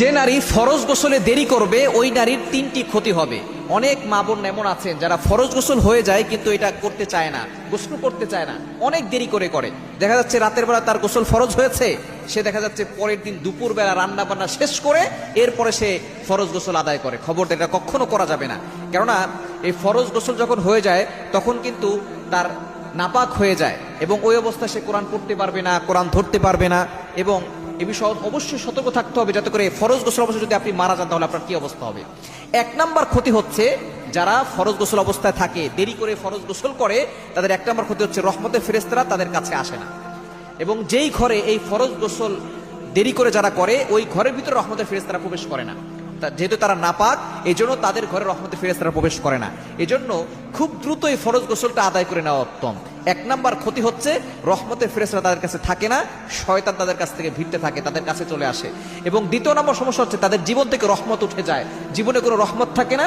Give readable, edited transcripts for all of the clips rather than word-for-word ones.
যে নারী ফরজ গোসলে দেরি করবে ওই নারীর তিনটি ক্ষতি হবে। অনেক মা বোন এমন আছেন যারা ফরজ গোসল হয়ে যায় কিন্তু এটা করতে চায় না, গোসল করতে চায় না, অনেক দেরি করে করে। দেখা যাচ্ছে রাতের বেলা তার গোসল ফরজ হয়েছে, সে দেখা যাচ্ছে পরের দিন দুপুর বেলা রান্না বান্না শেষ করে এরপরে সে ফরজ গোসল আদায় করে। খবর এটা কখনো করা যাবে না, কেননা এই ফরজ গোসল যখন হয়ে যায় তখন কিন্তু তার নাপাক হয়ে যায় এবং ওই অবস্থায় সে কোরআন পড়তে পারবে না, কোরআন ধরতে পারবে না। এবং এ বিষয়ে অবশ্যই সতর্ক থাকতে হবে, যাতে করে ফরজ গোসল অবস্থায় যদি আপনি মারা যান তাহলে আপনার কি অবস্থা হবে। এক নাম্বার ক্ষতি হচ্ছে, যারা ফরজ গোসল অবস্থায় থাকে দেরি করে ফরজ গোসল করে তাদের এক নাম্বার ক্ষতি হচ্ছে রহমতের ফেরেশতারা তাদের কাছে আসে না। এবং যেই ঘরে এই ফরজ গোসল দেরি করে যারা করে ওই ঘরের ভিতরে রহমতের ফেরেশতারা প্রবেশ করে না, যেহেতু তারা নাপাক এই জন্য তাদের ঘরে রহমতের ফেরেশতারা প্রবেশ করে না। এই জন্য খুব দ্রুত এই ফরজ গোসলটা আদায় করে নেওয়া উত্তম। এক নাম্বার ক্ষতি হচ্ছে রহমতের ফেরেশতারা তাদের কাছে থাকে না, শয়তান তাদের কাছ থেকে ভিড়তে থাকে, তাদের কাছে চলে আসে। এবং দ্বিতীয় নম্বর সমস্যা হচ্ছে তাদের জীবন থেকে রহমত উঠে যায়, জীবনে কোনো রহমত থাকে না,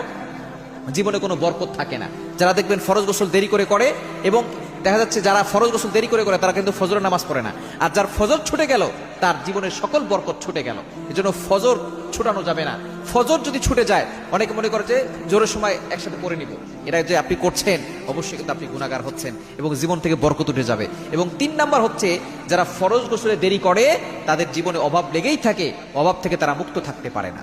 জীবনে কোনো বরকত থাকে না। যারা দেখবেন ফরজ গোসল দেরি করে করে, এবং দেখা যাচ্ছে যারা ফরজ গোসল দেরি করে করে তারা কিন্তু ফজরের নামাজ পড়ে না, আর যার ফজর ছুটে গেল তার জীবনের সকল বরকত ছুটে গেল। এই জন্য ফজর ছুটানো যাবে না। ফজর যদি ছুটে যায় অনেকে মনে করে যে জোরের সময় একসাথে পড়ে নিব, এটা যে আপনি করছেন অবশ্যই কিন্তু আপনি গুনাহগার হচ্ছেন এবং জীবন থেকে বরকত উঠে যাবে। এবং তিন নাম্বার হচ্ছে যারা ফরজ গোসলে দেরি করে তাদের জীবনে অভাব লেগেই থাকে, অভাব থেকে তারা মুক্ত থাকতে পারে না।